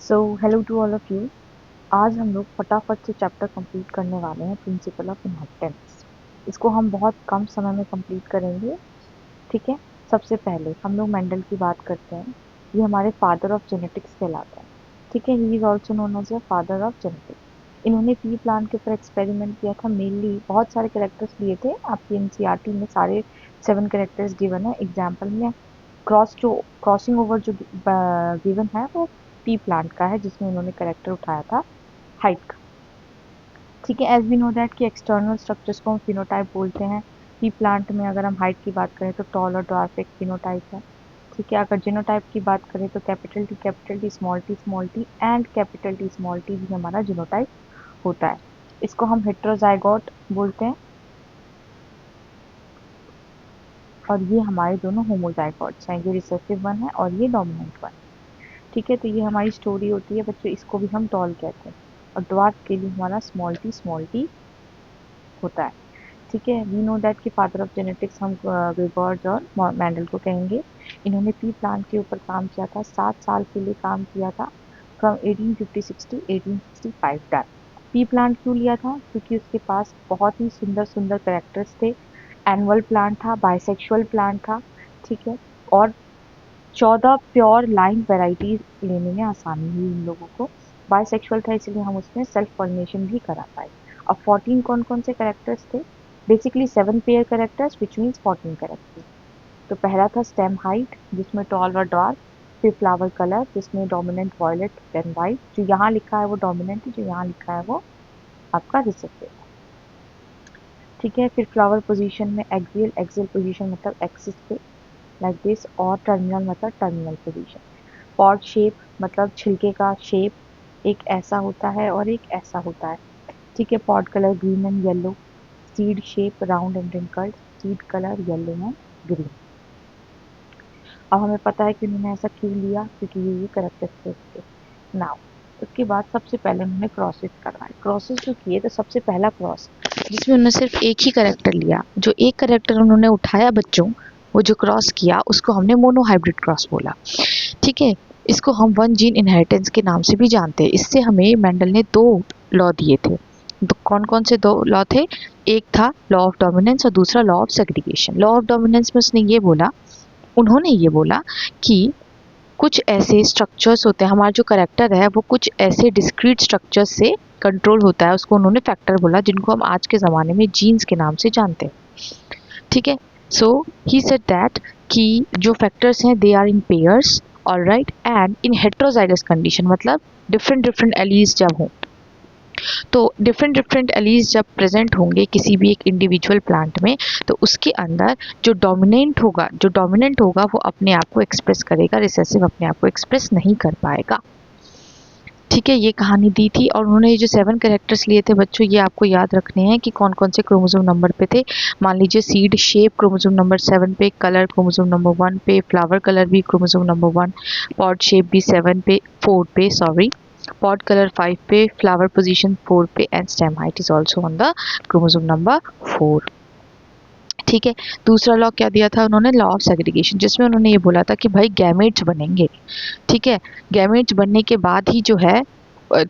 So hello to all of you. आज हम लोग फटाफट से चैप्टर कंप्लीट करने वाले हैं प्रिंसिपल ऑफ इनहेरिटेंस। इसको हम बहुत कम समय में कंप्लीट करेंगे। ठीक है। सबसे पहले हम लोग मेंडल की बात करते हैं। ये हमारे फादर ऑफ जेनेटिक्स कहलाते हैं। ठीक है, he is also known as a father of genetics. इन्होंने पी प्लांट के ऊपर एक्सपेरिमेंट किया था। मेनली बहुत सारे कैरेक्टर्स लिए थे। आपकी एनसीईआरटी में सारे 7 कैरेक्टर्स गिवन है। एग्जाम्पल में क्रॉसिंग ओवर जो गिवन है वो पी प्लांट का है, जिसमें उन्होंने करेक्टर उठाया था हाइट का। ठीक है, एज वी नो दैट कि एक्सटर्नल स्ट्रक्चर्स को हम फिनोटाइप बोलते हैं। पी प्लांट में अगर हम हाइट की बात करें तो टॉल और ड्वार्फ एक फिनोटाइप है। ठीक है, अगर जीनोटाइप की बात करें तो capital T small T and capital T small T भी हमारा जीनोटाइप होता है। इसको हम हेट्रोजाइगोट बोलते हैं। और ये हमारे दोनों होमोजाइगोट्स हैं, ये रिसेसिव वन है और ये डोमिनेंट वन। ठीक है, तो ये हमारी स्टोरी होती है बच्चों। इसको भी हम टॉल कहते हैं और ड्वार्फ के लिए हमारा स्मॉल टी होता है। ठीक है, वी नो दैट कि फादर ऑफ जेनेटिक्स हम विबर्ज और मैंडल को कहेंगे। इन्होंने पी प्लांट के ऊपर काम किया था, 7 साल के लिए काम किया था, फ्रॉम 1856 टू 1865 तक। पी प्लांट क्यों लिया था? क्योंकि उसके पास बहुत ही सुंदर सुंदर करेक्टर्स थे। एनुअल प्लांट था, बाइसेक्सुअल प्लांट था। ठीक है, और 14 प्योर लाइन वेराइटीज लेने में आसानी हुई इन लोगों को। बाइसेक्सुअल था इसलिए हम उसमें सेल्फ पॉलिनेशन भी करा पाए। अब 14 कौन कौन से कैरेक्टर्स थे? Basically 7 pair characters which means 14 characters. तो पहला था स्टेम हाइट, जिसमें टॉल और डार्क। फिर फ्लावर कलर, जिसमें डोमिनेंट वॉयलेट देन वाइट। जो यहाँ लिखा है वो डोमिनेंट है, जो यहाँ लिखा है वो आपका रिसेसिव है। ठीक है, फिर फ्लावर पोजीशन में एक्सियल पोजीशन मतलब एक्सिस पे लाइक दिस, और टर्मिनल मतलब टर्मिनल पोजीशन। पॉड शेप मतलब छिलके का शेप एक ऐसा होता है और एक ऐसा होता है। ठीक है, pod colour green and yellow. Seed shape round and wrinkled. Seed colour yellow and green. अब हमें पता है कि उन्होंने ऐसा क्यों लिया, क्योंकि ये करेक्टरिस्टिक थे। नाउ उसके बाद सबसे पहले उन्होंने क्रॉसेस करवाए। क्रॉसेस जो किए तो सबसे पहला क्रॉस जिसमें उन्होंने सिर्फ एक ही करेक्टर लिया, जो एक करेक्टर उन्होंने उठाया बच्चों, वो जो क्रॉस किया उसको हमने मोनोहाइब्रिड क्रॉस बोला। ठीक है, इसको हम वन जीन इनहेरिटेंस के नाम से भी जानते हैं। इससे हमें मेंडल ने 2 लॉ दिए थे। तो कौन कौन से 2 लॉ थे? एक था लॉ ऑफ डोमिनेंस और दूसरा law of segregation. Law of dominance में उन्होंने ये बोला कि कुछ ऐसे स्ट्रक्चर्स होते हैं, हमारा जो करेक्टर है वो कुछ ऐसे डिस्क्रीट स्ट्रक्चर्स से कंट्रोल होता है, उसको उन्होंने फैक्टर बोला, जिनको हम आज के ज़माने में जीन्स के नाम से जानते हैं। ठीक है, सो ही सेड दैट कि जो फैक्टर्स हैं they are in pairs, alright, and in heterozygous condition मतलब डिफरेंट डिफरेंट एलीज जब हों, तो डिफरेंट डिफरेंट एलीज जब प्रेजेंट होंगे किसी भी एक इंडिविजुअल प्लांट में, तो उसके अंदर जो डोमिनेंट होगा वो अपने आप को एक्सप्रेस करेगा, रिसेसिव अपने आप को एक्सप्रेस नहीं कर पाएगा। ठीक है, ये कहानी दी थी। और उन्होंने ये जो 7 कैरेक्टर्स लिए थे बच्चों, ये आपको याद रखने हैं कि कौन कौन से क्रोमोसोम नंबर पे थे। मान लीजिए सीड शेप क्रोमोसोम नंबर 7 पे, कलर क्रोमोसोम नंबर 1 पे, फ्लावर कलर भी क्रोमोसोम नंबर 1, पॉड शेप भी 4 पे, सॉरी, पॉड कलर 5 पे, फ्लावर पोजीशन 4 पे, and stem height is also on the chromosome number 4। ठीक है, दूसरा लॉ क्या दिया था उन्होंने? लॉ ऑफ सेग्रीगेशन, जिसमें उन्होंने ये बोला था कि भाई गैमेट्स बनेंगे। ठीक है, गैमेट्स बनने के बाद ही जो है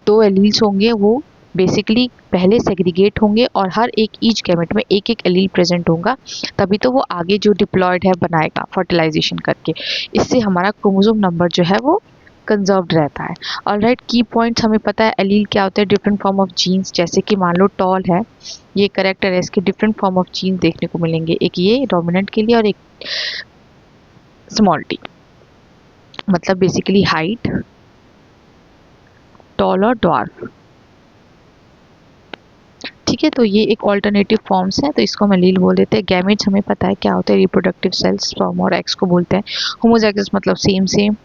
2 एलील्स होंगे, वो बेसिकली पहले सेग्रीगेट होंगे और हर एक ईच गैमेट में एक एक एलील प्रेजेंट होगा, तभी तो वो आगे जो डिप्लॉयड है बनाएगा फर्टिलाइजेशन करके। इससे हमारा क्रोमोसोम नंबर जो है वो कंजर्व्ड रहता है। ऑलराइट, की पॉइंट्स हमें पता है एलील क्या होते हैं, डिफरेंट फॉर्म ऑफ जीन्स। जैसे कि मान लो टॉल है, ये करेक्टर है, इसके डिफरेंट फॉर्म ऑफ जीन्स देखने को मिलेंगे, एक ये डोमिनेंट के लिए और एक स्मॉल टी, मतलब बेसिकली हाइट, टॉल और ड्वार्फ। ठीक है, तो ये एक ऑल्टरनेटिव फॉर्म्स हैं, तो इसको हम एलील बोल देते हैं। गैमेट्स हमें पता है क्या होते हैं, रिप्रोडक्टिव सेल्स, स्पर्म और एग्स को बोलते हैं। होमोजाइगस मतलब सेम सेम,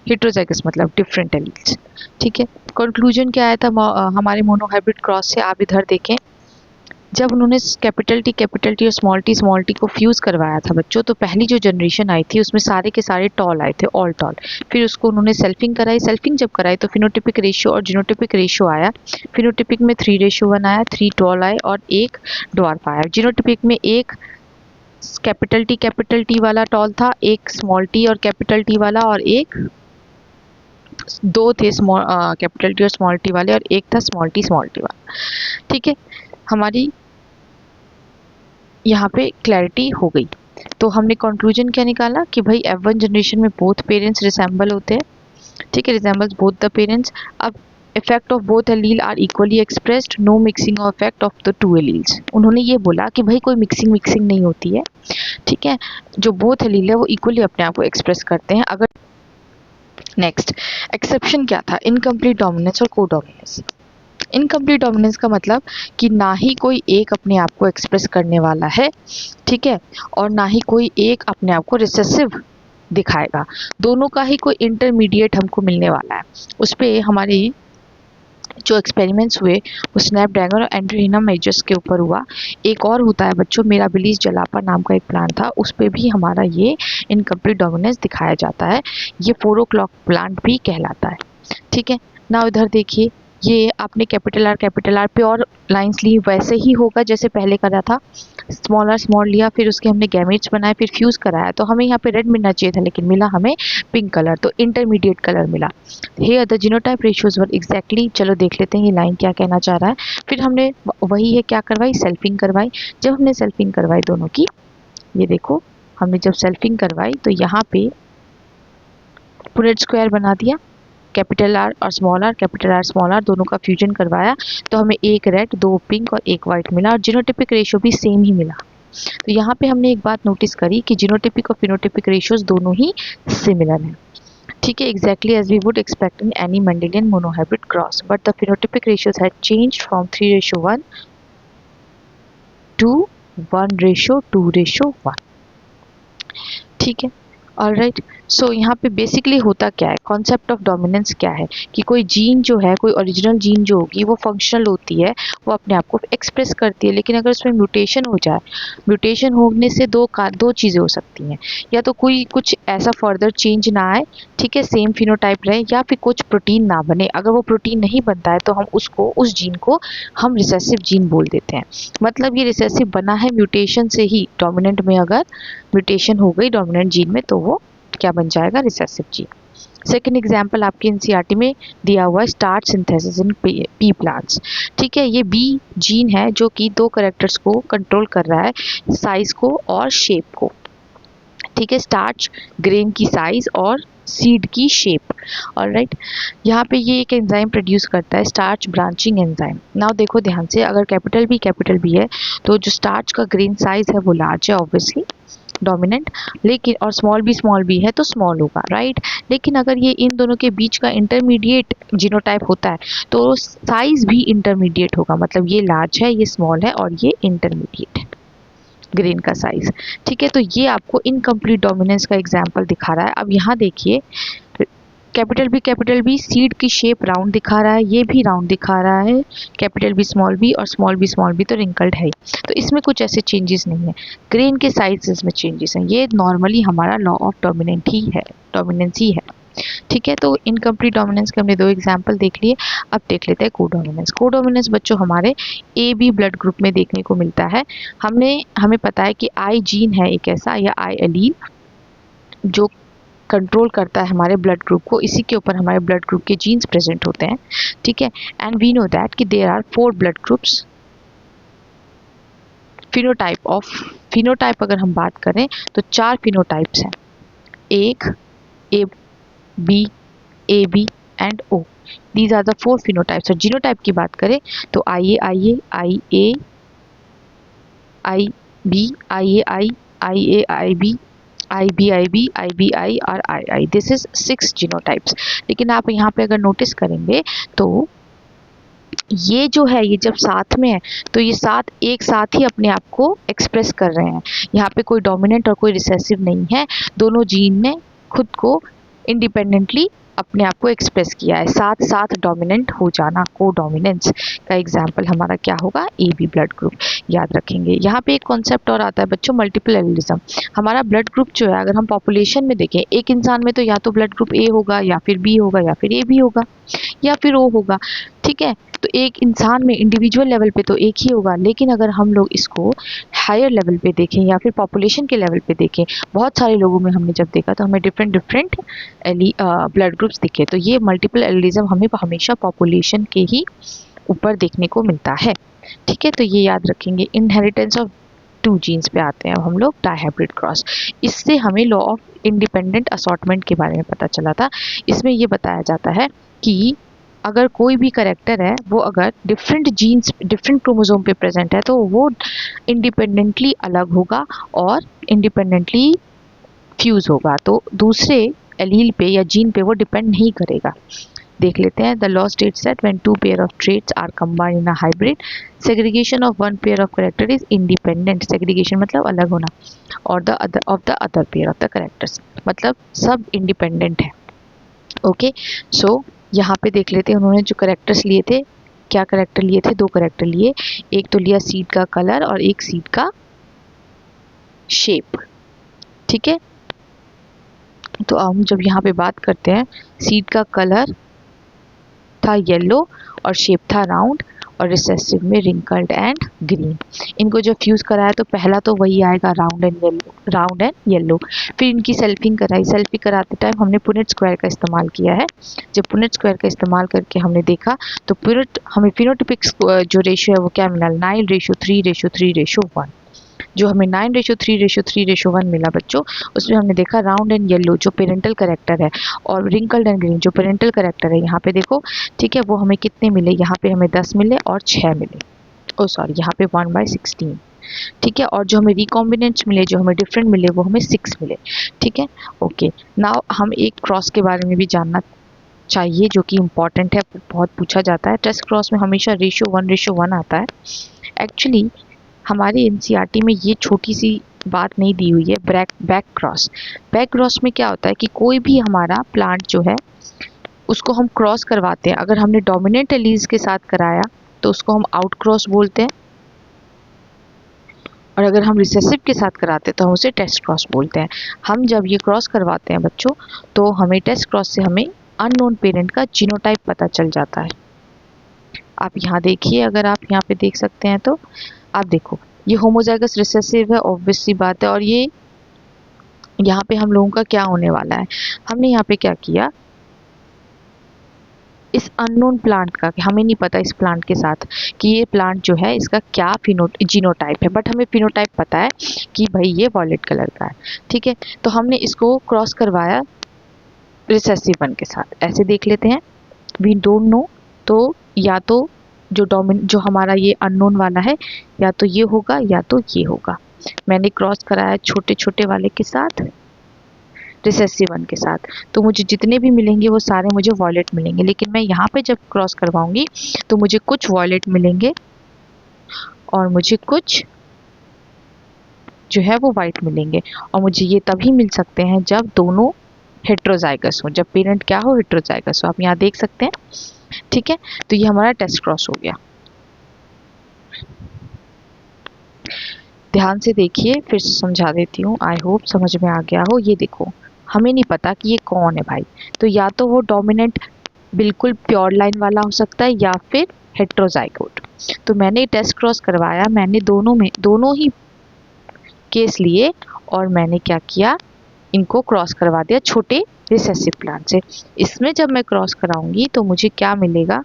हेट्रोजाइगस मतलब डिफरेंट एलील्स। ठीक है, कंक्लूजन क्या आया था हमारे मोनोहाइब्रिड क्रॉस से? आप इधर देखें, जब उन्होंने कैपिटल टी और स्मॉल टी को फ्यूज़ करवाया था बच्चों, तो पहली जो जनरेशन आई थी उसमें सारे के सारे टॉल आए थे, ऑल टॉल। फिर उसको उन्होंने सेल्फिंग कराई, सेल्फिंग जब कराई तो फिनोटिपिक रेशियो और जीनोटिपिक रेशियो आया। फिनोटिपिक में 3:1 आया, 3 टॉल आए और 1 ड्वार्फ आया। जीनोटिपिक में एक कैपिटल टी वाला टॉल था, एक स्मॉल टी और कैपिटल टी वाला, और एक दो थे स्मॉल कैपिटल टी और स्मॉल टी वाले, और एक था स्मॉल टी वाला। ठीक है, हमारी यहाँ पे क्लैरिटी हो गई। तो हमने कंक्लूजन क्या निकाला कि भाई F1 जनरेशन में बोथ पेरेंट्स रिसेंबल होते हैं। ठीक है, रिसेंबल्स बोथ द पेरेंट्स। अब effect of both allele are equally expressed, no mixing of effect of the two alleles. उन्होंने ये बोला कि भाई कोई मिक्सिंग नहीं होती है। ठीक है, जो बोथ एलील है वो इक्वली अपने आप को एक्सप्रेस करते हैं। अगर नेक्स्ट एक्सेप्शन क्या था, इनकम्प्लीट डोमिनेंस और को डोमिनेंस। इनकम्प्लीट डोमिनेंस का मतलब कि ना ही कोई एक अपने आप को एक्सप्रेस करने वाला है, ठीक है, और ना ही कोई एक अपने आप को रिसेसिव दिखाएगा। दोनों का ही कोई इंटरमीडिएट हमको मिलने वाला है। उस पर हमारी जो एक्सपेरिमेंट्स हुए वो स्नैपड्रैगन और एंड्रोहिना मेजर्स के ऊपर हुआ। एक और होता है बच्चों, मिराबिलिस जलापा नाम का एक प्लांट था, उस पर भी हमारा ये इनकम्प्लीट डोमिनेंस दिखाया जाता है। ये 4 o'clock प्लांट भी कहलाता है। ठीक है ना, इधर देखिए, ये आपने कैपिटल आर प्योर लाइंस ली, वैसे ही होगा जैसे पहले करा था। स्मॉल लिया, फिर उसके हमने गैमेट्स बनाए, फिर फ्यूज़ कराया। तो हमें यहाँ पे रेड मिलना चाहिए था, लेकिन मिला हमें पिंक कलर, तो इंटरमीडिएट कलर मिला। Here the genotype ratios were exactly, चलो देख लेते हैं ये लाइन क्या कहना चाह रहा है। फिर हमने वही है क्या करवाई, सेल्फिंग करवाई। जब हमने सेल्फिंग करवाई दोनों की, ये देखो, हमने जब सेल्फिंग करवाई तो यहाँ पे पुनेट स्क्वायर बना दिया, कैपिटल आर और स्मॉल आर दोनों का फ्यूजन करवाया, तो हमें एक रेड, दो पिंक और एक वाइट मिला, और जीनोटिपिक रेशियो भी सेम ही मिला। तो यहाँ पे हमने एक बात नोटिस करी कि जीनोटिपिक और फिनोटिपिक रेशियोज दोनों ही सिमिलर हैं। ठीक है, exactly as we would expect in any Mendelian monohybrid cross, but the phenotypic ratios had changed from 3:1 to 1:2:1। ठीक है, ऑलराइट। सो यहाँ पे बेसिकली होता क्या है, कॉन्सेप्ट ऑफ डोमिनेंस क्या है कि कोई जीन जो है, कोई ओरिजिनल जीन जो होगी वो फंक्शनल होती है, वो अपने आप को एक्सप्रेस करती है। लेकिन अगर उसमें म्यूटेशन हो जाए, म्यूटेशन होने से दो चीज़ें हो सकती हैं, या तो कोई कुछ ऐसा फर्दर चेंज ना आए, ठीक है, सेम फिनोटाइप रहे, या फिर कुछ प्रोटीन ना बने। अगर वो प्रोटीन नहीं बनता है तो हम उस जीन को हम रिसेसिव जीन बोल देते हैं। मतलब ये रिसेसिव बना है म्यूटेशन से ही। डोमिनेंट में अगर म्यूटेशन हो गई डोमिनेंट जीन में, तो वो क्या बन जाएगा, रिसेसिव जीन। सेकेंड एग्जाम्पल आपकी एनसीईआरटी में दिया हुआ है, starch synthesis in P plants. ठीक है, ये बी जीन है जो कि दो कैरेक्टर्स को कंट्रोल कर रहा है, साइज को और शेप को। ठीक है, स्टार्च ग्रेन की साइज और सीड की शेप। ऑलराइट, यहाँ पे ये एक एंजाइम प्रोड्यूस करता है, स्टार्च ब्रांचिंग एंजाइम। नाउ देखो ध्यान से, अगर कैपिटल बी है तो जो स्टार्च का ग्रेन साइज है वो लार्ज है, ऑब्वियसली डोमिनेंट, लेकिन और स्मॉल बी है तो स्मॉल होगा, राइट। लेकिन अगर ये इन दोनों के बीच का इंटरमीडिएट जीनोटाइप होता है तो साइज भी इंटरमीडिएट होगा, मतलब ये लार्ज है, ये स्मॉल है, और ये इंटरमीडिएट है ग्रेन का साइज। ठीक है, तो ये आपको इनकम्प्लीट डोमिनेंस का एग्जाम्पल दिखा रहा है। अब यहाँ देखिए, कैपिटल बी सीड की शेप राउंड दिखा रहा है, ये भी राउंड दिखा रहा है, कैपिटल बी और स्मॉल बी तो रिंकल्ड है ही, तो इसमें कुछ ऐसे चेंजेस नहीं है। ग्रेन के साइजेस में चेंजेस हैं, ये नॉर्मली हमारा लॉ ऑफ डोमिनेंस ही है। ठीक है, तो इनकम्प्लीट डोमिनेंस के हमने दो एग्जाम्पल देख लिए। अब देख लेते हैं कोडोमिनेंस। कोडोमिनेंस बच्चों हमारे ए बी ब्लड ग्रुप में देखने को मिलता है। हमें पता है कि आई जीन है एक ऐसा, या आई एलील जो कंट्रोल करता है हमारे ब्लड ग्रुप को, इसी के ऊपर हमारे ब्लड ग्रुप के जीन्स प्रेजेंट होते हैं। ठीक है, एंड वी नो दैट कि there are 4 blood groups. Phenotype अगर हम बात करें तो 4 फिनोटाइप्स हैं, एक A B and O. These are the 4 phenotypes. और जीनोटाइप की बात करें तो आई ए आई बी आई बी और आई। This is 6 genotypes. लेकिन आप यहाँ पे अगर नोटिस करेंगे तो ये जो है, ये जब साथ में है तो ये एक साथ ही अपने आप को एक्सप्रेस कर रहे हैं। यहाँ पे कोई डोमिनेंट और कोई रिसेसिव नहीं है, दोनों जीन ने खुद को इंडिपेंडेंटली अपने आप को एक्सप्रेस किया है। साथ साथ डोमिनेंट हो जाना, को डोमिनेंस का एग्जाम्पल हमारा क्या होगा, ए बी ब्लड ग्रुप। याद रखेंगे। यहाँ पे एक कॉन्सेप्ट और आता है बच्चों, मल्टीपल एलिलिज्म। हमारा ब्लड ग्रुप जो है, अगर हम पॉपुलेशन में देखें, एक इंसान में तो या तो ब्लड ग्रुप ए होगा, या फिर बी होगा, या फिर ए बी होगा। या फिर ओ होगा। ठीक है, तो एक इंसान में इंडिविजुअल लेवल पे तो एक ही होगा, लेकिन अगर हम लोग इसको हायर लेवल पे देखें या फिर पॉपुलेशन के लेवल पे देखें, बहुत सारे लोगों में हमने जब देखा तो हमें डिफरेंट डिफरेंट ब्लड ग्रुप्स दिखे। तो ये मल्टीपल एलिज्म हमें हमेशा पॉपुलेशन के ही ऊपर देखने को मिलता है। ठीक है, तो ये याद रखेंगे। इनहेरिटेंस ऑफ टू जीन्स पे आते हैं अब हम लोग, डायहाइब्रिड क्रॉस। इससे हमें लॉ ऑफ इंडिपेंडेंट असॉर्टमेंट के बारे में पता चला था। इसमें ये बताया जाता है कि अगर कोई भी करेक्टर है वो अगर डिफरेंट जीन्स डिफरेंट क्रोमोसोम पे प्रेजेंट है तो वो इंडिपेंडेंटली अलग होगा और इंडिपेंडेंटली फ्यूज होगा, तो दूसरे एलील पे या जीन पे वो डिपेंड नहीं करेगा। देख लेते हैं। The law states that when two pair of traits are combined in a hybrid, segregation of one pair of character is independent. Segregation मतलब अलग होना, और the other pair of the characters, मतलब सब इंडिपेंडेंट है। ओके, सो यहाँ पे देख लेते हैं उन्होंने जो कैरेक्टर्स लिए थे, क्या कैरेक्टर लिए थे, दो कैरेक्टर लिए। एक तो लिया सीड का कलर और एक सीड का शेप। ठीक है, तो हम जब यहाँ पे बात करते हैं, सीड का कलर था येलो और शेप था राउंड, और रिसेसिव में रिंकल्ड एंड ग्रीन। इनको जो फ्यूज कराया तो पहला तो वही आएगा, राउंड एंड येलो। फिर इनकी सेल्फिंग कराई। सेल्फिंग कराते टाइम हमने पुनेट स्क्वायर का इस्तेमाल किया है। जब पुनेट स्क्वायर का इस्तेमाल करके हमने देखा तो पुनेट हमें फिनोटिपिक जो रेशियो है वो क्या मिला, 9:3:3:1। जो हमें 9:3:3:1 मिला बच्चों, उसमें हमने देखा राउंड एंड येलो जो पेरेंटल करेक्टर है, और रिंकल्ड एंड ग्रीन जो पेरेंटल करेक्टर है, यहाँ पे देखो। ठीक है, वो हमें कितने मिले, यहाँ पे हमें 10 मिले और 6 मिले। ओ सॉरी, यहाँ पे 1/16। ठीक है, और जो हमें रिकॉम्बिनेंट्स मिले, जो हमें डिफरेंट मिले, वो हमें 6 मिले। ठीक है, ओके। नाउ हम एक क्रॉस के बारे में भी जानना चाहिए जो कि इम्पॉर्टेंट है, बहुत पूछा जाता है। टेस्ट क्रॉस में हमेशा रेशियो 1:1 आता है। एक्चुअली हमारे एनसीईआरटी में ये छोटी सी बात नहीं दी हुई है, बैक क्रॉस। बैक क्रॉस में क्या होता है कि कोई भी हमारा प्लांट जो है उसको हम क्रॉस करवाते हैं। अगर हमने डोमिनेंट एलीज के साथ कराया तो उसको हम आउट क्रॉस बोलते हैं, और अगर हम रिसेसिव के साथ कराते हैं तो हम उसे टेस्ट क्रॉस बोलते हैं। हम जब ये क्रॉस करवाते हैं बच्चों, तो हमें टेस्ट क्रॉस से हमें अननोन पेरेंट का जीनोटाइप पता चल जाता है। आप यहाँ देखिए, अगर आप यहाँ पे देख सकते हैं तो आप देखो, ये होमोजाइगस रिसेसिव है, ऑब्वियस सी बात है। और ये यहाँ पे हम लोगों का क्या होने वाला है, हमने यहाँ पे क्या किया, इस अननोन प्लांट का, हमें नहीं पता इस प्लांट के साथ कि ये प्लांट जो है इसका क्या जीनोटाइप है, बट हमें फिनोटाइप पता है कि भाई ये वॉयलेट कलर का है। ठीक है, तो हमने इसको क्रॉस करवाया रिसेसिव वन के साथ। ऐसे देख लेते हैं, वी डोंट नो, तो या तो जो हमारा ये अननोन वाला है, या तो ये होगा या तो ये होगा। मैंने क्रॉस कराया छोटे छोटे वाले के साथ रिसेसिव वन के साथ, तो मुझे जितने भी मिलेंगे वो सारे मुझे वॉयलेट मिलेंगे। लेकिन मैं यहाँ पे जब क्रॉस करवाऊंगी तो मुझे कुछ वॉयलेट मिलेंगे और मुझे कुछ जो है वो वाइट मिलेंगे। और मुझे ये तभी मिल सकते हैं जब दोनों हेट्रोजाइगस हो, जब पेरेंट क्या हो, हेट्रोजाइगस हो। आप यहाँ देख सकते हैं। ठीक है, तो ये हमारा टेस्ट क्रॉस हो गया। ध्यान से देखिए, फिर से समझा देती हूँ, आई होप समझ में आ गया हो। ये देखो, हमें नहीं पता कि ये कौन है भाई, तो या तो वो डोमिनेंट बिल्कुल प्योर लाइन वाला हो सकता है या फिर हेट्रोजाइगोट। तो मैंने टेस्ट क्रॉस करवाया, मैंने दोनों ही केस लिए, और मैंने क्या किया, इनको क्रॉस करवा दिया छोटे रिसेसिव प्लांट से। इसमें जब मैं क्रॉस कराऊंगी तो मुझे क्या मिलेगा,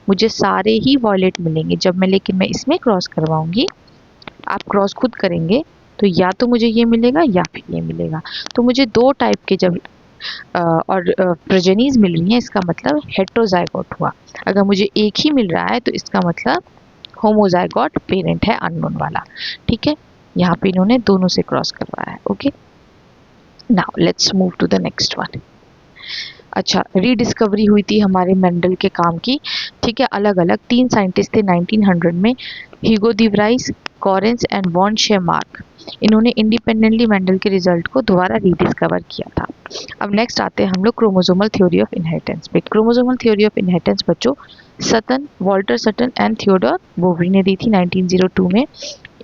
मुझे सारे ही वॉयलेट मिलेंगे। जब मैं लेकिन मैं इसमें क्रॉस करवाऊंगी, आप क्रॉस खुद करेंगे तो या तो मुझे ये मिलेगा या फिर ये मिलेगा। तो मुझे दो टाइप के जब और प्रोजेनीज मिल रही हैं, इसका मतलब हेट्रोजाइगोट हुआ। अगर मुझे एक ही मिल रहा है तो इसका मतलब होमोजाइगोट पेरेंट है, अननोन वाला। ठीक है, यहाँ पे इन्होंने दोनों से क्रॉस करवाया है। Okay, now let's move to the next one. अच्छा, रीडिस्कवरी हुई थी हमारे मेंडल के काम की। ठीक है, अलग अलग 3 साइंटिस्ट थे 1900 में, ह्यूगो दी व्राइस, कॉरेंस एंड वॉन शेमार्क। इन्होंने इंडिपेंडेंटली मेंडल के रिजल्ट को दोबारा रीडिस्कवर किया था। अब नेक्स्ट आते हैं हम लोग क्रोमोसोमल थ्योरी ऑफ इनहेरिटेंस पे। क्रोमोसोमल थ्योरी ऑफ इनहेरिटेंस बच्चों Walter Sutton and Theodore Boveri ने दी थी 1902 में।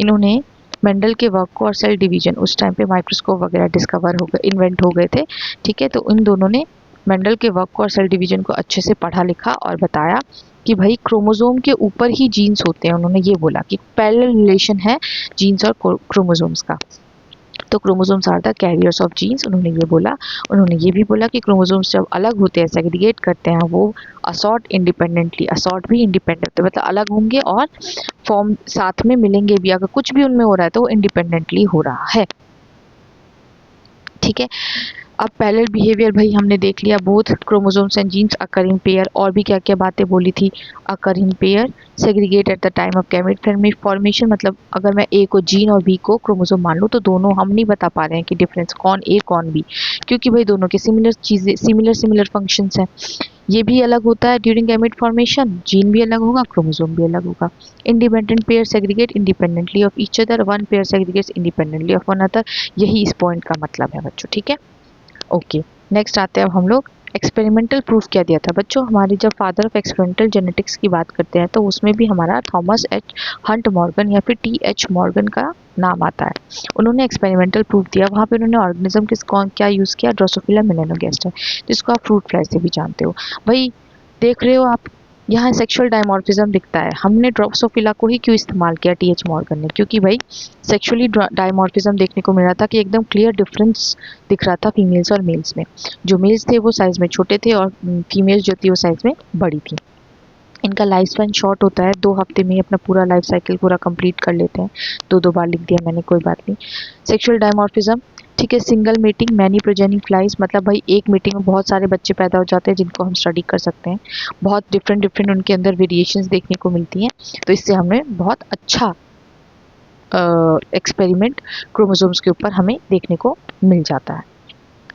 इन्होंने मेंडल के वर्क को और सेल डिवीजन, उस टाइम पे माइक्रोस्कोप वगैरह डिस्कवर हो गए, इन्वेंट हो गए थे। ठीक है, तो इन दोनों ने मेंडल के वर्क को और सेल डिवीजन को अच्छे से पढ़ा लिखा और बताया कि भाई क्रोमोसोम के ऊपर ही जीन्स होते हैं। उन्होंने ये बोला कि पैरेलल रिलेशन है जीन्स और क्रोमोसोम्स का। तो chromosomes are the carriers of genes, उन्होंने ये बोला। उन्होंने ये भी बोला कि क्रोमोसोम्स जब अलग होते हैं, सेग्रीगेट करते हैं, वो असॉर्ट इंडिपेंडेंटली, असॉर्ट भी इंडिपेंडेंट मतलब अलग होंगे और फॉर्म साथ में मिलेंगे भी। अगर कुछ भी उनमें हो रहा है तो वो इंडिपेंडेंटली हो रहा है। ठीक है, अब पैरेलल बिहेवियर भाई हमने देख लिया, both chromosomes and genes occur in pair. और भी क्या क्या बातें बोली थी, occur in pair, segregate at the time of gamete formation, मतलब अगर मैं ए को जीन और बी को क्रोमोसोम मान लूँ तो दोनों हम नहीं बता पा रहे हैं कि डिफरेंस कौन ए कौन बी, क्योंकि भाई दोनों के सिमिलर चीज़ें, सिमिलर फंक्शंस हैं। ये भी अलग होता है ड्यूरिंग गैमेट फॉर्मेशन, जीन भी अलग होगा, क्रोमोसोम भी अलग होगा। Independent pair segregate independently of each other, one pair segregates independently of one other. यही इस पॉइंट का मतलब है बच्चों। ठीक है, ओके, नेक्स्ट आते हैं अब हम लोग एक्सपेरिमेंटल प्रूफ क्या दिया था बच्चों। हमारे जब फादर ऑफ एक्सपेरिमेंटल जेनेटिक्स की बात करते हैं तो उसमें भी हमारा थॉमस एच हंट मॉर्गन या फिर टी एच मॉर्गन का नाम आता है। उन्होंने एक्सपेरिमेंटल प्रूफ दिया, वहाँ पे उन्होंने ऑर्गेनिज्म किस कौन क्या यूज़ किया, ड्रोसोफिला मेलानोगास्टर, जिसको आप फ्रूट फ्लाई से भी जानते हो। भाई देख रहे हो आप, यहाँ सेक्सुअल डायमॉर्फिज्म दिखता है। हमने ड्रोसोफिला को ही क्यों इस्तेमाल किया टी एच मॉर्गन ने, क्योंकि भाई सेक्सुअली डायमॉर्फिज्म देखने को मिल रहा था कि एकदम क्लियर डिफरेंस दिख रहा था फीमेल्स और मेल्स में। जो मेल्स थे वो साइज़ में छोटे थे और फीमेल्स जो थी वो साइज़ में बड़ी थी। इनका लाइफ स्पैन शॉर्ट होता है, 2 हफ्ते में अपना पूरा लाइफ साइकिल पूरा कंप्लीट कर लेते हैं। 2 बार लिख दिया मैंने, कोई बात नहीं। सेक्सुअल डायमॉर्फिज्म, ठीक है। Single meeting many progeny flies, मतलब भाई एक मीटिंग में बहुत सारे बच्चे पैदा हो जाते हैं जिनको हम स्टडी कर सकते हैं। बहुत डिफरेंट उनके अंदर वेरिएशंस देखने को मिलती हैं। तो इससे हमें बहुत अच्छा एक्सपेरिमेंट क्रोमोसोम्स के ऊपर हमें देखने को मिल जाता है।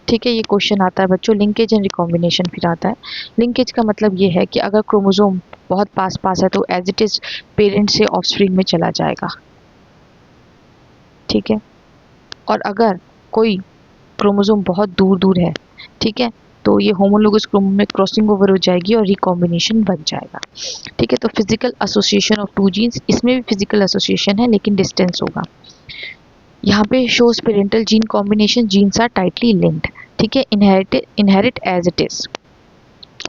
ठीक है, ये क्वेश्चन आता है बच्चों। लिंकेज एंड रिकॉम्बिनेशन फिर आता है। लिंकेज का मतलब ये है कि अगर क्रोमोसोम बहुत पास है तो एज इट इज पेरेंट से ऑफस्प्रिंग में चला जाएगा। ठीक है, और अगर कोई क्रोमोसोम बहुत दूर है, ठीक है, तो ये होमोलोगस क्रोमोसोम में क्रॉसिंग ओवर हो जाएगी और रिकॉम्बिनेशन बन जाएगा। ठीक है, तो फिजिकल एसोसिएशन ऑफ 2 जीन्स, इसमें भी फिजिकल एसोसिएशन है लेकिन डिस्टेंस होगा। यहाँ पे shows parental gene combination, genes are tightly linked. ठीक है, इनहेरिट एज इट इज।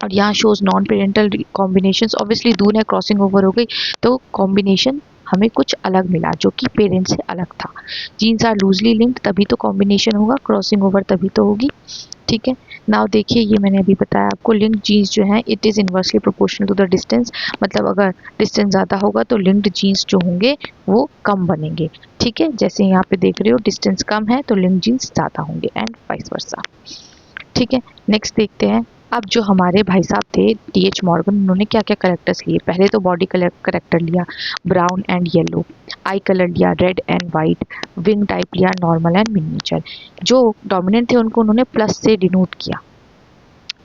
और यहाँ shows non parental combinations, obviously दूर है, क्रॉसिंग ओवर हो गई तो कॉम्बिनेशन हमें कुछ अलग मिला जो कि पेरेंट से अलग था। जीन्स आर लूजली लिंक्ड, तभी तो कॉम्बिनेशन होगा, क्रॉसिंग ओवर तभी तो होगी। ठीक है, नाउ देखिए, ये मैंने अभी बताया आपको, लिंक्ड जीन्स जो है it is inversely proportional to the distance, मतलब अगर डिस्टेंस ज़्यादा होगा तो लिंक्ड जीन्स जो होंगे वो कम बनेंगे। ठीक है, जैसे यहाँ पे देख रहे हो डिस्टेंस कम है तो लिंक्ड जीन्स ज़्यादा होंगे एंड वाइस वर्सा। ठीक है, नेक्स्ट देखते हैं। अब जो हमारे भाई साहब थे टी एच मॉर्गन, उन्होंने क्या क्या करेक्टर्स लिए। पहले तो बॉडी कलर करेक्टर लिया brown and yellow, eye colour लिया red and white, wing type लिया नॉर्मल एंड मिनिएचर। जो डोमिनेंट थे उनको उन्होंने प्लस से डिनोट किया।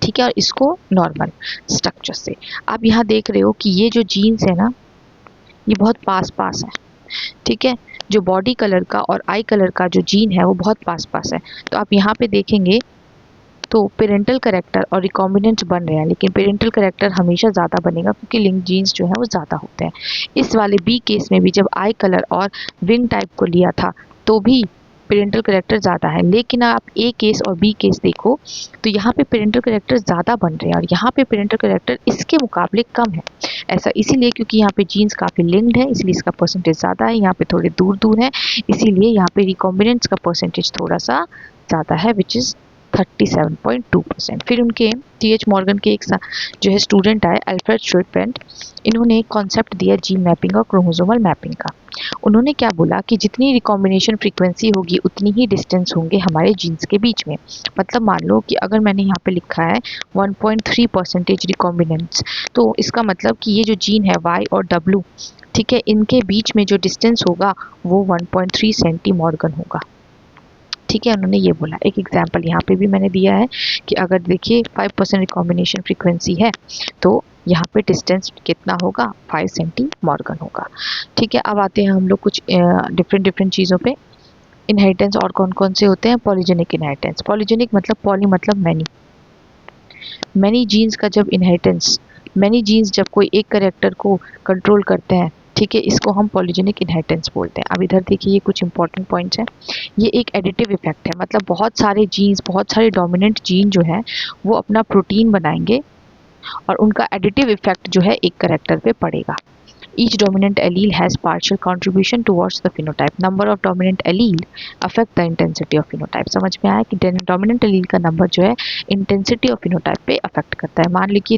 ठीक है, और इसको नॉर्मल स्ट्रक्चर से। आप यहाँ देख रहे हो कि ये जो जीन्स है ना, ये बहुत पास है। ठीक है, जो बॉडी कलर का और आई कलर का जो जीन है वो बहुत पास है। तो आप यहाँ पे देखेंगे तो पेरेंटल करेक्टर और रिकॉम्बिनेंट्स बन रहे हैं, लेकिन पेरेंटल करेक्टर हमेशा ज़्यादा बनेगा क्योंकि लिंक जीन्स जो है वो ज़्यादा होते हैं। इस वाले बी केस में भी जब आई कलर और विंग टाइप को लिया था तो भी पेरेंटल करेक्टर ज़्यादा है, लेकिन आप ए केस और बी केस देखो तो यहाँ पे पेरेंटल करेक्टर ज़्यादा बन रहे हैं और यहाँ पे पेरेंटल करेक्टर इसके मुकाबले कम है। ऐसा इसीलिए क्योंकि यहाँ पे जीन्स काफ़ी लिंक्ड है, इसलिए इसका परसेंटेज ज़्यादा है। यहाँ पे थोड़े दूर है, इसीलिए यहाँ पे रिकॉम्बिनेंट्स का परसेंटेज थोड़ा सा ज़्यादा है, विच इज़ 37.2%। फिर उनके टी एच मॉर्गन के एक जो है स्टूडेंट आए अल्फ्रेड श्वेटपेंट, इन्होंने एक कॉन्सेप्ट दिया जीन मैपिंग और क्रोमोसोमल मैपिंग का। उन्होंने क्या बोला कि जितनी रिकॉम्बिनेशन फ्रीक्वेंसी होगी उतनी ही डिस्टेंस होंगे हमारे जीन्स के बीच में। मतलब मान लो कि अगर मैंने यहाँ पे लिखा है 1.3% रिकॉम्बिनेंट्स, तो इसका मतलब कि ये जो जीन है Y और W, ठीक है, इनके बीच में जो डिस्टेंस होगा वो 1.3 सेंटी मॉर्गन होगा। ठीक है, उन्होंने ये बोला। एक एग्जाम्पल यहाँ पे भी मैंने दिया है कि अगर देखिए 5% रिकॉम्बिनेशन फ्रीक्वेंसी है तो यहाँ पे डिस्टेंस कितना होगा, 5 सेंटी मॉर्गन होगा। ठीक है, अब आते हैं हम लोग कुछ डिफरेंट चीज़ों पे। इनहेरिटेंस और कौन कौन से होते हैं, पॉलीजेनिक इनहेरिटेंस। पॉलीजेनिक मतलब पॉली मतलब मैनी जीन्स का जब इनहेरिटेंस, मैनी जीन्स जब कोई एक करेक्टर को कंट्रोल करते हैं ठीक है, इसको हम पॉलीजेनिक इनहेरिटेंस बोलते हैं। अब इधर देखिए, ये कुछ इंपॉर्टेंट पॉइंट्स हैं। ये एक एडिटिव इफेक्ट है, मतलब बहुत सारे जीन्स, बहुत सारे डोमिनेंट जीन जो है वो अपना प्रोटीन बनाएंगे और उनका एडिटिव इफेक्ट जो है एक कैरेक्टर पे पड़ेगा। Each dominant allele has partial contribution towards the phenotype. Number of dominant allele affect the intensity of phenotype. समझ में आया कि dominant allele का नंबर जो है intensity of phenotype पे अफेक्ट करता है। मान लीजिए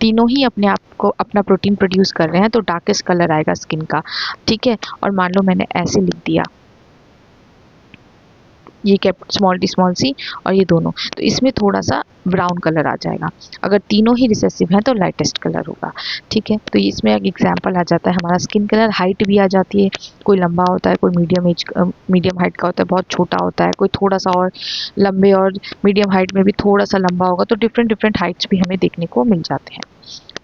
तीनों ही अपने आप को अपना प्रोटीन प्रोड्यूस कर रहे हैं तो डार्केस्ट कलर आएगा स्किन का, ठीक है। और मान लो मैंने ऐसे लिख दिया, ये कैप स्मॉल सी और ये दोनों, तो इसमें थोड़ा सा ब्राउन कलर आ जाएगा। अगर तीनों ही रिसेसिव हैं तो लाइटेस्ट कलर होगा, ठीक है। तो इसमें एक एग्जांपल आ जाता है हमारा स्किन कलर। हाइट भी आ जाती है, कोई लंबा होता है, कोई मीडियम हाइट का होता है, बहुत छोटा होता है, कोई थोड़ा सा और लंबे और मीडियम हाइट में भी थोड़ा सा लंबा होगा, तो डिफरेंट डिफरेंट हाइट्स भी हमें देखने को मिल जाते हैं।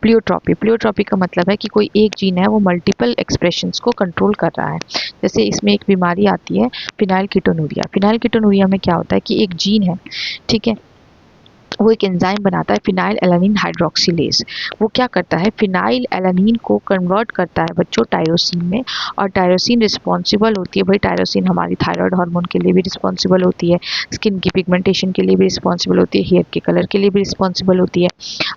प्लियोट्रॉपी का मतलब है कि कोई एक जीन है वो मल्टीपल एक्सप्रेशंस को कंट्रोल कर रहा है। जैसे इसमें एक बीमारी आती है फिनाइलकीटोनुरिया। फिनाइलकीटोनुरिया में क्या होता है कि एक जीन है, ठीक है, वो एक एंजाइम बनाता है फिनाइल एलानिन हाइड्रोक्सिलेज। वो क्या करता है, फिनाइल एलानिन को कन्वर्ट करता है बच्चों टायरोसिन में, और टायरोसिन रिस्पॉन्सिबल होती है, भाई टायरोसिन हमारी थायराइड हार्मोन के लिए भी रिस्पॉन्सिबल होती है, स्किन की पिगमेंटेशन के लिए भी रिस्पॉन्सिबल होती है, हेयर के कलर के लिए भी रिस्पॉन्सिबल होती है।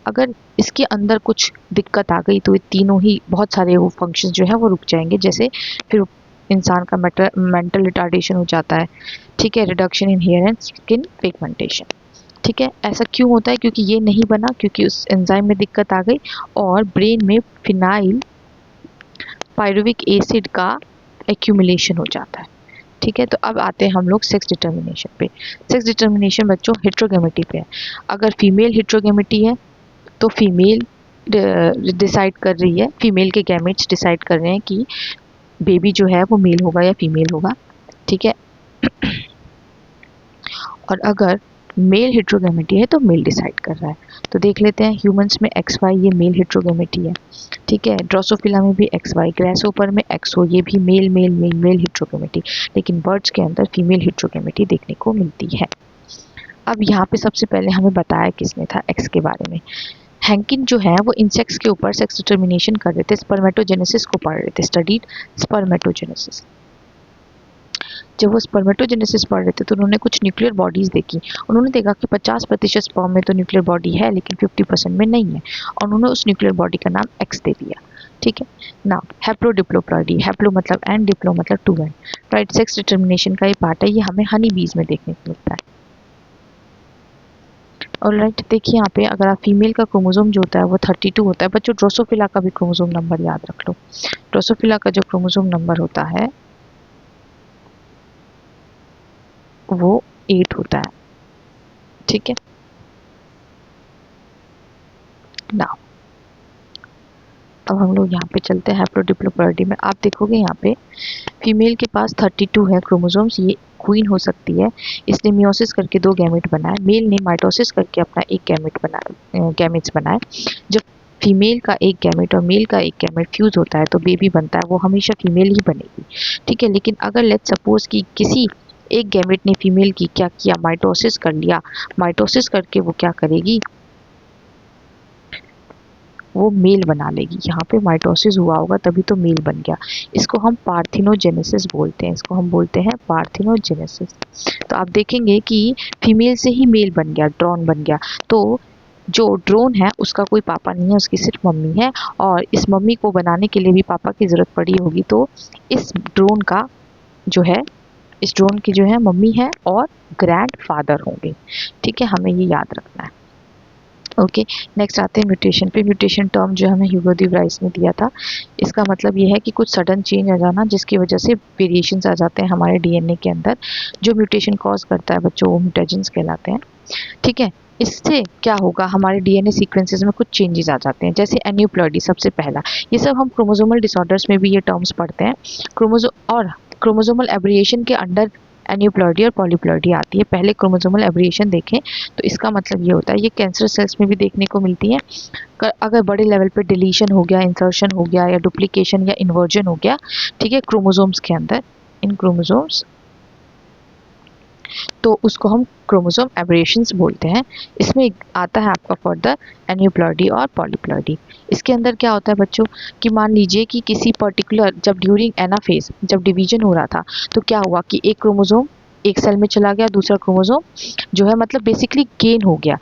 अगर इसके अंदर कुछ दिक्कत आ गई तो ये तीनों ही बहुत सारे वो फंक्शन जो है वो रुक जाएंगे। जैसे फिर इंसान का मेंटल रिटार्डेशन हो जाता है, ठीक है, reduction in hair and skin pigmentation, ठीक है। ऐसा क्यों होता है, क्योंकि ये नहीं बना, क्योंकि उस एंजाइम में दिक्कत आ गई और ब्रेन में फिनाइल पायरुविक एसिड का एक्यूमुलेशन हो जाता है, ठीक है। तो अब आते हैं हम लोग सेक्स डिटर्मिनेशन पे। सेक्स डिटर्मिनेशन बच्चों हेट्रोगेमेटी पे है। अगर फीमेल हेट्रोगेमेटी है तो फीमेल डिसाइड कर रही है, फीमेल के गैमेट्स डिसाइड कर रहे हैं कि बेबी जो है वो मेल होगा या फीमेल होगा, ठीक है। और अगर मेल हेट्रोगेमेटी है तो मेल डिसाइड कर रहा है। तो देख लेते हैं, ह्यूमंस में एक्स वाई ये मेल हेट्रोगेमेटी है, ठीक है। ड्रोसोफिला में भी एक्स वाई, ग्रासहोपर में एक्सो, ये भी मेल मेल मेल मेल हेट्रोगेमेटी। लेकिन बर्ड्स के अंदर फीमेल हेट्रोगेमेटी देखने को मिलती है। अब यहाँ पे सबसे पहले हमें बताया किसने था एक्स के बारे में। हैंकिन जो है वो इंसेक्ट्स के ऊपर सेक्स डिटर्मिनेशन कर रहे थे, स्पर्मेटोजेनेसिस को पढ़ रहे थे, स्टडीड स्पर्मेटोजेनेसिस। जब वो स्पर्मेटोजेनेसिस पढ़ रहे थे तो उन्होंने कुछ न्यूक्लियर बॉडीज़ देखी। उन्होंने देखा कि 50% स्पर्म में तो न्यूक्लियर बॉडी है लेकिन 50% में नहीं है, और उन्होंने उस न्यूक्लियर बॉडी का नाम एक्स दे दिया, ठीक है ना। हैप्लोडिप्लोप्लॉइडी, हैप्लो मतलब एंड, डिप्लो मतलब two N, right. Sex determination का ये पार्ट है, ये हमें हनी बीज में देखने को मिलता है। और राइट, देखिए यहाँ पे अगर आप फीमेल का क्रोमोसोम जो होता है वो 32 होता है बच्चों। ड्रोसोफिला का भी क्रोमोसोम नंबर याद रख लो। ड्रोसोफिला का जो क्रोमोसोम नंबर होता है वो 8 होता है, ठीक है ना। अब हम लोग यहाँ पे चलते हैं हैप्लोडिप्लोप्लॉइडी में। आप देखोगे यहाँ पे फीमेल के पास 32 है क्रोमोसोम्स, ये क्वीन हो सकती है। इसने मियोसिस करके 2 गैमेट बनाए, मेल ने माइटोसिस करके अपना एक गैमेट्स बनाए। जब फीमेल का एक गैमेट और मेल का एक गैमेट फ्यूज होता है तो बेबी बनता है, वो हमेशा फीमेल ही बनेगी, ठीक है। लेकिन अगर लेट्स सपोज कि किसी एक गैमेट ने फीमेल की क्या किया, माइटोसिस कर लिया, माइटोसिस करके वो क्या करेगी, वो मेल बना लेगी। यहाँ पे माइटोसिस हुआ होगा तभी तो मेल बन गया। इसको हम पार्थिनोजेनेसिस बोलते हैं, इसको हम बोलते हैं पार्थिनोजेनेसिस। तो आप देखेंगे कि फीमेल से ही मेल बन गया, ड्रोन बन गया। तो जो ड्रोन है उसका कोई पापा नहीं है, उसकी सिर्फ मम्मी है, और इस मम्मी को बनाने के लिए भी पापा की ज़रूरत पड़ी होगी। तो इस ड्रोन का जो है, इस ड्रोन की जो है मम्मी है और ग्रैंड फादर होंगे, ठीक है, हमें ये याद रखना है। ओके, नेक्स्ट आते हैं म्यूटेशन पे। म्यूटेशन टर्म जो हमें ह्यूगो डी राइस ने दिया था, इसका मतलब ये है कि कुछ सडन चेंज आ जाना जिसकी वजह से वेरिएशंस आ जाते हैं हमारे डीएनए के अंदर। जो म्यूटेशन कॉज करता है बच्चों वो म्यूटेजेंस कहलाते हैं, ठीक है। इससे क्या होगा, हमारे डीएनए सीक्वेंसेस में कुछ चेंजेस आ जाते हैं, जैसे एन्यूप्लॉइडी सबसे पहला। ये सब हम क्रोमोसोमल डिसऑर्डर्स में भी ये टर्म्स पढ़ते हैं। क्रोमोसोमल एब्रिएशन के अंडर एन्यूप्लॉइडी और पॉलीप्लॉइडी आती है। पहले क्रोमोसोमल एब्रिएशन देखें तो इसका मतलब ये होता है, ये कैंसर सेल्स में भी देखने को मिलती है। अगर बड़े लेवल पे डिलीशन हो गया, इंसर्शन हो गया, या डुप्लीकेशन या इन्वर्जन हो गया, ठीक है, क्रोमोसोम्स के अंदर, इन क्रोमोसोम्स तो उसको हम क्रोमोसोम एबरेशंस बोलते हैं। इसमें आता है आपका फर्दर एन्यूप्लॉइडी और पॉलीप्लॉइडी। इसके अंदर क्या होता है बच्चों कि मान लीजिए कि किसी पर्टिकुलर जब ड्यूरिंग एनाफेज जब डिवीजन हो रहा था तो क्या हुआ कि एक क्रोमोसोम एक सेल में चला गया, दूसरा क्रोमोसोम जो है मतलब बेसिकली गेन हो गया।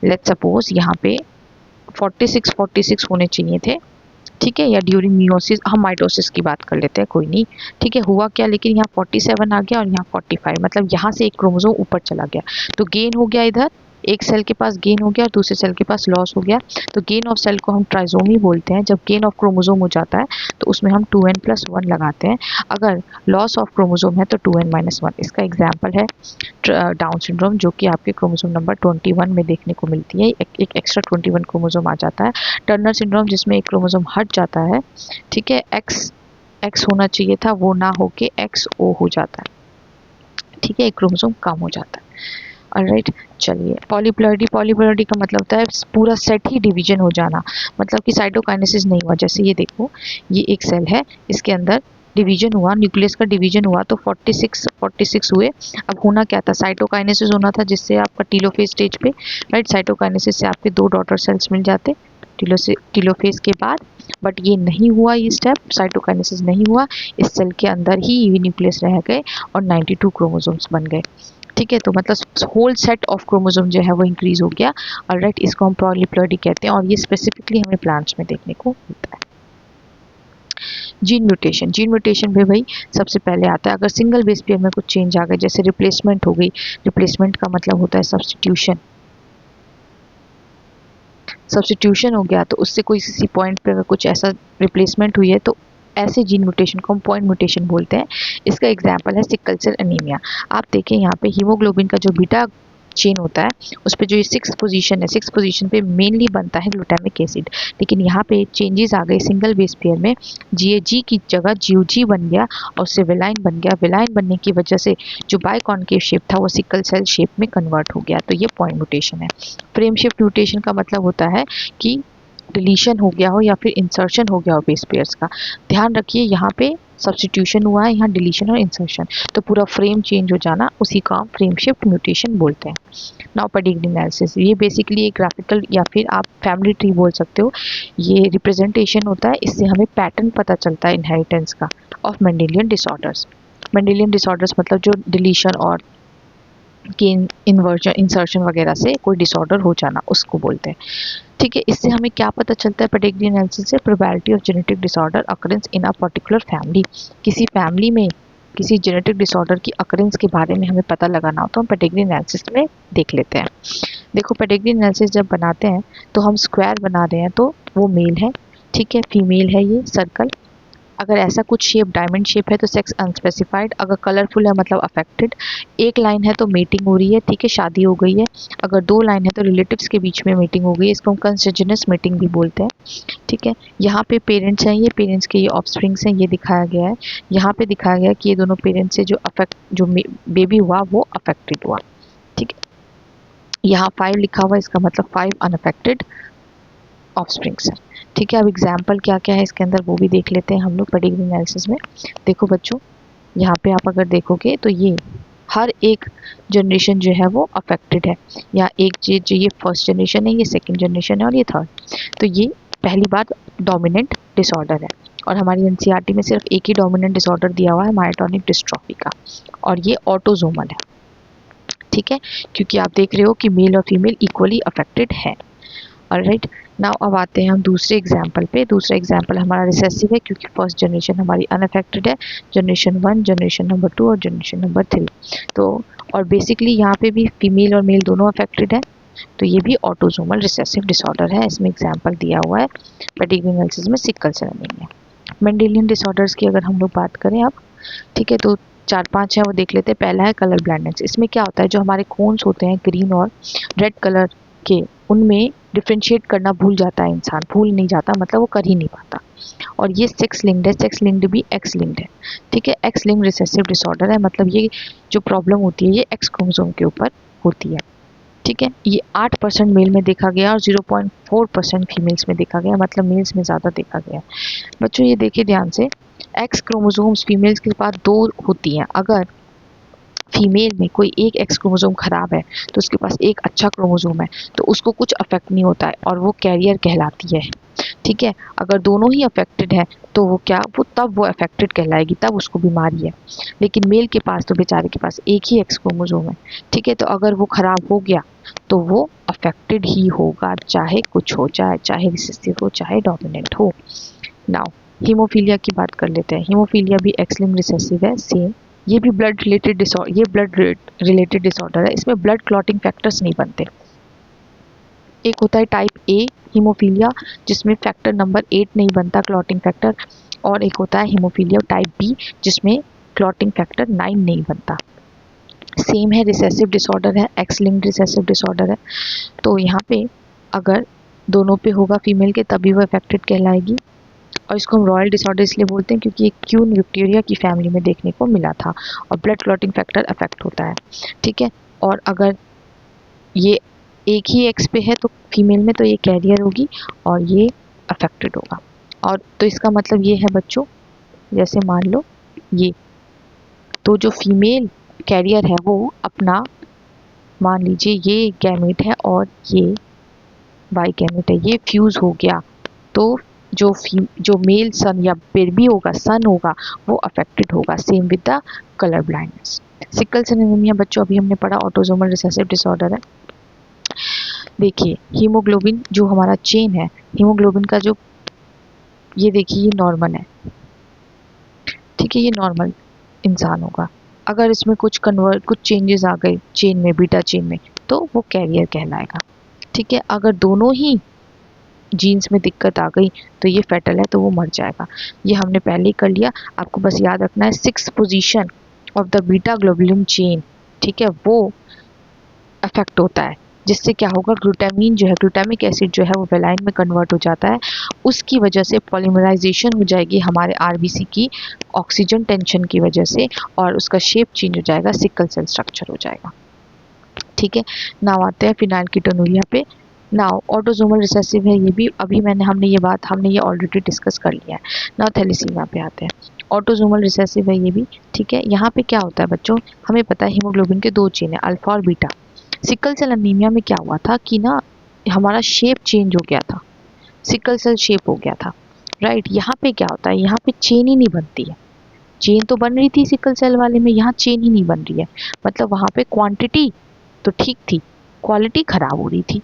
लेट्स सपोज यहाँ पे 46 होने चाहिए थे, ठीक है, या ड्यूरिंग मियोसिस, हम माइटोसिस की बात कर लेते हैं, कोई नहीं, ठीक है। हुआ क्या, लेकिन यहाँ 47 आ गया और यहाँ 45, मतलब यहाँ से एक क्रोमोसोम ऊपर चला गया तो गेन हो गया, इधर एक सेल के पास गेन हो गया और दूसरे सेल के पास लॉस हो गया। तो गेन ऑफ सेल को हम ट्राइजोमी बोलते हैं। जब गेन ऑफ क्रोमोसोम हो जाता है तो उसमें हम 2n+1 लगाते हैं। अगर लॉस ऑफ क्रोमोसोम है तो 2n-1। इसका एग्जाम्पल है डाउन सिंड्रोम, जो कि आपके क्रोमोसोम नंबर 21 में देखने को मिलती है। एक एक्स्ट्रा 21 क्रोमोसोम आ जाता है। टर्नर सिंड्रोम, जिसमें एक क्रोमोसोम हट जाता है, ठीक है, एक्स होना चाहिए था वो ना होके XO हो जाता है, ठीक है, एक क्रोमोसोम कम हो जाता है। ऑलराइट, चलिए पॉलीप्लॉइडी का मतलब होता है पूरा सेट ही डिवीजन हो जाना, मतलब कि साइटोकाइनेसिस नहीं हुआ। जैसे ये देखो, ये एक सेल है, इसके अंदर डिवीजन हुआ, न्यूक्लियस का डिवीजन हुआ तो 46 हुए। अब होना क्या था, साइटोकाइनेसिस होना था, जिससे आपका टीलोफेज स्टेज पे, राइट, साइटोकाइनेसिस से आपके 2 डॉटर सेल्स मिल जाते टीलोफेज के बाद। बट ये नहीं हुआ, ये स्टेप साइटोकाइनेसिस नहीं हुआ, इस सेल के अंदर ही ये न्यूक्लियस रह गए और 92 क्रोमोसोम्स बन गए, ठीक है। तो मतलब होल सेट ऑफ क्रोमोसोम जो है वो इंक्रीज हो गया। ऑलराइट, इसको हम पॉलीप्लॉइडी कहते हैं और ये स्पेसिफिकली हमें प्लांट्स में देखने को मिलता है। जीन म्यूटेशन भी भाई सबसे पहले आता है अगर सिंगल बेस पेयर में कुछ चेंज आ गए, जैसे रिप्लेसमेंट हो गई। रिप्लेसमेंट का मतलब होता है सब्स्टिट्यूशन हो गया, तो उससे कोई किसी पॉइंट पे अगर कुछ ऐसा रिप्लेसमेंट हुई है तो ऐसे जीन म्यूटेशन को हम पॉइंट म्यूटेशन बोलते हैं। इसका एग्जांपल है सिकल सेल एनीमिया। आप देखें यहाँ पे हीमोग्लोबिन का जो बीटा चेन होता है उस पर जो ये 6th पोजीशन है, 6th पोजीशन पे मेनली बनता है ग्लूटामिक एसिड, लेकिन यहाँ पे चेंजेस आ गए सिंगल बेस पेयर में। GAG की जगह GUG बन गया और उससे विलाइन बन गया। विलाइन बनने की वजह से जो बाइकॉन्केव शेप था वो सिकल सेल शेप में कन्वर्ट हो गया, तो ये पॉइंट म्यूटेशन है। फ्रेम शिफ्ट म्यूटेशन का मतलब होता है कि डिलीशन हो गया हो या फिर इंसर्शन हो गया हो बेस पेयर्स का। ध्यान रखिए, यहाँ पे सब्स्टिट्यूशन हुआ है, यहाँ डिलीशन और इंसर्शन, तो पूरा फ्रेम चेंज हो जाना, उसी का हम फ्रेम शिफ्ट म्यूटेशन बोलते हैं। नाउ पेडिग्री एनालिसिस, ये बेसिकली एक ग्राफिकल या फिर आप फैमिली ट्री बोल सकते हो, ये रिप्रेजेंटेशन होता है। इससे हमें पैटर्न पता चलता है इनहेरिटेंस का of Mendelian disorders. Mendelian disorders मतलब जो डिलीशन और गेन इन्वर्जन इंसर्शन वगैरह से कोई डिसऑर्डर हो जाना, उसको बोलते हैं, ठीक है। इससे हमें क्या पता चलता है पेडिग्री एनालिसिस से, probability of genetic disorder occurrence in a particular family. किसी फैमिली में किसी जेनेटिक डिसऑर्डर की अकरेंस के बारे में हमें पता लगाना हो तो हम पेडिग्री एनालिसिस में देख लेते हैं। देखो, पेडिग्री एनालिसिस जब बनाते हैं तो हम स्क्वायर बना रहे हैं तो वो मेल है, ठीक है, फीमेल है ये सर्कल। अगर ऐसा कुछ शेप डायमंड शेप है तो सेक्स अनस्पेसिफाइड। अगर कलरफुल है मतलब अफेक्टेड। एक लाइन है तो मीटिंग हो रही है, ठीक है, शादी हो गई है। अगर 2 लाइन है तो रिलेटिव्स के बीच में मीटिंग हो गई है, इसको हम कंसिजनस मीटिंग भी बोलते हैं, ठीक है। यहाँ पे पेरेंट्स हैं, ये पेरेंट्स के ये ऑफस्प्रिंग्स हैं, ये दिखाया गया है। यहाँ पे दिखाया गया है कि ये दोनों पेरेंट्स से जो बेबी हुआ वो अफेक्टेड हुआ, ठीक है। यहाँ 5 लिखा हुआ है, इसका मतलब 5 अनअफेक्टेड ऑफस्प्रिंग्स है, ठीक है। अब एग्जाम्पल क्या क्या है इसके अंदर वो भी देख लेते हैं हम लोग पेडिग्री एनालिसिस में। देखो बच्चों, यहाँ पे आप अगर देखोगे तो ये हर एक जनरेशन जो है वो अफेक्टेड है। या एक जो ये फर्स्ट जनरेशन है, ये सेकंड जनरेशन है और ये थर्ड। तो ये पहली बात डोमिनेंट डिसऑर्डर है और हमारी एनसीईआरटी में सिर्फ एक ही डोमिनेंट डिसऑर्डर दिया हुआ है, मायोटोनिक डिस्ट्रॉफी का, और ये ऑटोजोमल है, ठीक है, क्योंकि आप देख रहे हो कि मेल और फीमेल इक्वली अफेक्टेड है। ऑलराइट, नाउ अब आते हैं हम दूसरे एग्जाम्पल पे। दूसरा एग्जाम्पल हमारा रिसेसिव है क्योंकि फर्स्ट जनरेशन हमारी अनअफेक्टेड है, जनरेशन 1, जनरेशन नंबर 2 और जनरेशन नंबर 3। तो और बेसिकली यहाँ पे भी फीमेल और मेल दोनों अफेक्टेड है, तो ये भी ऑटोजोमल रिसेसिव डिसऑर्डर है। इसमें एग्जाम्पल दिया हुआ है पेडिग्री एनालिसिस में sickle cell anaemia. Mendelian disorders की अगर हम लोग बात करें अब, ठीक है, तो 4-5 है वो देख लेते हैं। पहला है कलर ब्लाइंडनेस। इसमें क्या होता है, जो हमारे कोन्स होते हैं ग्रीन और रेड कलर के, उनमें डिफ्रेंशिएट करना भूल जाता है इंसान, भूल नहीं जाता मतलब वो कर ही नहीं पाता। और ये सेक्स लिंक्ड है, सेक्स लिंक्ड भी एक्स लिंक्ड है, ठीक है। एक्स लिंक्ड रिसेसिव डिसऑर्डर है, मतलब ये जो प्रॉब्लम होती है ये एक्स क्रोमोसोम के ऊपर होती है, ठीक है। ये 8% मेल में देखा गया और 0.4% फीमेल्स में देखा गया, मतलब मेल्स में ज़्यादा देखा गया। बच्चों ये देखिए ध्यान से, एक्स क्रोमोसोम्स फीमेल्स के पास 2 होती हैं। अगर फीमेल में कोई एक एक्स क्रोमोसोम खराब है तो उसके पास एक अच्छा क्रोमोसोम है तो उसको कुछ अफेक्ट नहीं होता है और वो कैरियर कहलाती है। ठीक है, अगर दोनों ही अफेक्टेड है तो वो क्या, वो तब वो अफेक्टेड कहलाएगी, तब उसको बीमारी है। लेकिन मेल के पास तो बेचारे के पास एक ही एक्स क्रोमोसोम है। ठीक है, तो अगर वो खराब हो गया तो वो अफेक्टेड ही होगा, चाहे कुछ हो जाए, चाहे रिसेसिव हो चाहे डोमिनेंट हो। नाउ हीमोफीलिया की बात कर लेते हैं। हीमोफीलिया भी एक्स लिंक्ड रिसेसिव है, सेम। ये भी ब्लड रिलेटेड डिसऑर्डर, ये ब्लड रिलेटेड डिसऑर्डर है। इसमें ब्लड क्लॉटिंग फैक्टर्स नहीं बनते। एक होता है टाइप ए हीमोफीलिया जिसमें फैक्टर नंबर 8 नहीं बनता, क्लॉटिंग फैक्टर, और एक होता है हीमोफीलिया टाइप बी जिसमें क्लॉटिंग फैक्टर 9 नहीं बनता। सेम है, रिसेसिव डिसऑर्डर है, एक्स लिंक्ड रिसेसिव डिसऑर्डर है। तो यहाँ पे अगर दोनों पे होगा फीमेल के तभी वो अफेक्टेड कहलाएगी। और इसको हम रॉयल डिसऑर्डर इसलिए बोलते हैं क्योंकि ये क्यून विक्टोरिया की फैमिली में देखने को मिला था और ब्लड क्लॉटिंग फैक्टर अफेक्ट होता है। ठीक है, और अगर ये एक ही एक्स पे है तो फीमेल में तो ये कैरियर होगी और ये अफेक्टेड होगा। और तो इसका मतलब ये है बच्चों, जैसे मान लो ये, तो जो फीमेल कैरियर है वो अपना, मान लीजिए ये गैमेट है और ये वाई गैमेट है, ये फ्यूज हो गया तो जो मेल सन या बेबी होगा, सन होगा, वो अफेक्टेड होगा। Same with the colour blindness. Sickle cell anaemia बच्चों अभी हमने पढ़ा ऑटोसोमल रिसेसिव डिसऑर्डर है। देखिए हीमोग्लोबिन जो हमारा चेन है, हीमोग्लोबिन का जो, ये देखिए ये नॉर्मल है। ठीक है, ये नॉर्मल इंसान होगा। अगर इसमें कुछ चेंजेस आ गए चेन में, बीटा चेन में, तो वो कैरियर कहलाएगा। ठीक है, अगर दोनों ही जीन्स में दिक्कत आ गई तो ये फेटल है, तो वो मर जाएगा। ये हमने पहले ही कर लिया, आपको बस याद रखना है 6th position of the beta globulin chain. ठीक है, वो अफेक्ट होता है, जिससे क्या होगा, ग्लूटामीन जो है, ग्लूटामिक एसिड जो है वो वेलाइन में कन्वर्ट हो जाता है। उसकी वजह से पॉलीमराइजेशन हो जाएगी हमारे आरबीसी की ऑक्सीजन टेंशन की वजह से, और उसका शेप चेंज हो जाएगा, सिकल सेल स्ट्रक्चर हो जाएगा। ठीक है, नाउ आते हैं फिनाइलकीटोनुरिया पे। नाउ ऑटोसोमल रिसेसिव है ये भी, अभी हमने ये ऑलरेडी डिस्कस कर लिया है। नाउ थैलेसीमिया पे आते हैं। ऑटोसोमल रिसेसिव है ये भी। ठीक है, यहाँ पे क्या होता है बच्चों, हमें पता है हीमोग्लोबिन के 2 चेन है, अल्फा और बीटा। सिकल सेल एनीमिया में क्या हुआ था कि ना, हमारा शेप चेंज हो गया था, सिकल सेल शेप हो गया था। राइट, यहाँ पे क्या होता है, यहाँ पे चेन ही नहीं बनती है। चेन तो बन रही थी सिकल सेल वाले में, यहाँ चेन ही नहीं बन रही है। मतलब वहाँ पे क्वांटिटी तो ठीक थी, क्वालिटी खराब हो रही थी,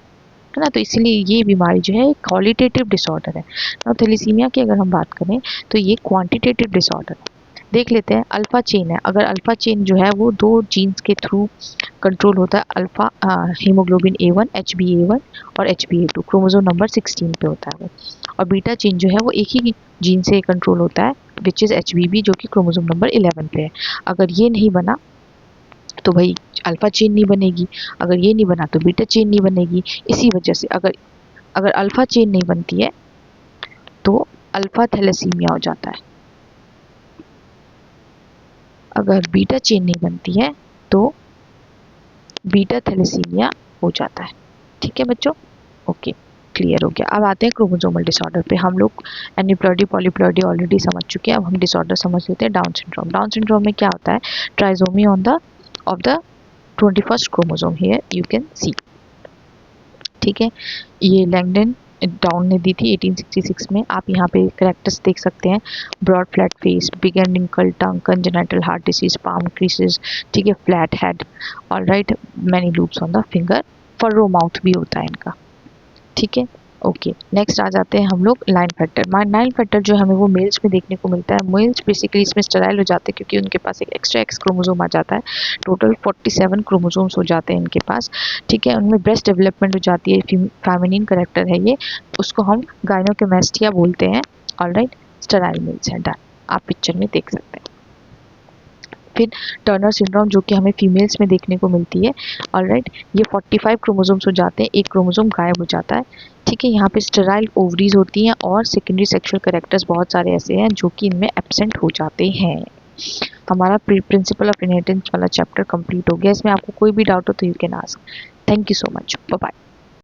है ना। तो इसलिए ये बीमारी जो है क्वालिटेटिव डिसऑर्डर है। और थैलेसीमिया की अगर हम बात करें तो ये क्वांटिटेटिव डिसऑर्डर है। देख लेते हैं, अल्फा चेन है, अगर अल्फा चेन जो है वो 2 जीन्स के थ्रू कंट्रोल होता है। अल्फा हीमोग्लोबिन A1 HbA1 और HbA2 क्रोमोसोम नंबर 16 पे होता है वो। और बीटा चेन जो है वो एक ही जीन से कंट्रोल होता है, विच इज़ HBB, जो कि क्रोमोसोम नंबर 11 पे है। अगर ये नहीं बना तो भाई अल्फा चेन नहीं बनेगी, अगर ये नहीं बना तो बीटा चेन नहीं बनेगी। इसी वजह से अगर अगर अल्फा चेन नहीं बनती है तो अल्फा थैलेसीमिया हो जाता है, अगर बीटा चेन नहीं बनती है तो बीटा थैलेसीमिया हो जाता है। ठीक है बच्चों, ओके, क्लियर हो गया। अब आते हैं क्रोमोसोमल डिसऑर्डर पे। हम लोग एनिप्लॉइडी पॉलीप्लॉइडी ऑलरेडी समझ चुके हैं, अब हम डिसऑर्डर समझ लेते हैं। Down syndrome. डाउन सिंड्रोम में क्या होता है, trisomy on the of the 21st chromosome, here you can see. ठीक है, ये लैंगडन डाउन ने दी थी 1866 में। आप यहाँ पे करेक्टर्स देख सकते हैं, broad flat face, big and wrinkle tongue, congenital heart disease, palm creases, ठीक है, flat head, alright, many loops on the finger, furrow mouth भी होता है इनका। ठीक है, ओके, नेक्स्ट आ जाते हैं हम लोग लाइन फैक्टर। लाइन फैक्टर जो हमें वो मेल्स में देखने को मिलता है। मेल्स बेसिकली इसमें स्टेराइल हो जाते हैं क्योंकि उनके पास एक एक्स्ट्रा एक्स क्रोमोसोम आ जाता है। टोटल 47 क्रोमोसोम्स हो जाते हैं इनके पास। ठीक है, उनमें ब्रेस्ट डेवलपमेंट हो जाती है, फेमिनिन करेक्टर है ये, उसको हम गायनोकेमेस्टिया बोलते हैं। ऑलराइट, स्टेराइल मेल्स हैं, डन, आप पिक्चर में देख सकते हैं। फिर टर्नर सिंड्रोम जो कि हमें फीमेल्स में देखने को मिलती है। ऑलराइट, ये 45 क्रोमोसोम्स हो जाते हैं, एक क्रोमोसोम गायब हो जाता है। ठीक है, यहाँ पे स्टेराइल ओवरीज होती हैं और सेकेंडरी सेक्सुअल कैरेक्टर्स बहुत सारे ऐसे हैं जो कि इनमें एब्सेंट हो जाते हैं। हमारा प्रिंसिपल ऑफ इनहेरिटेंस वाला चैप्टर कंप्लीट हो गया। इसमें आपको कोई भी डाउट हो तो you can ask. Thank you so much, bye bye.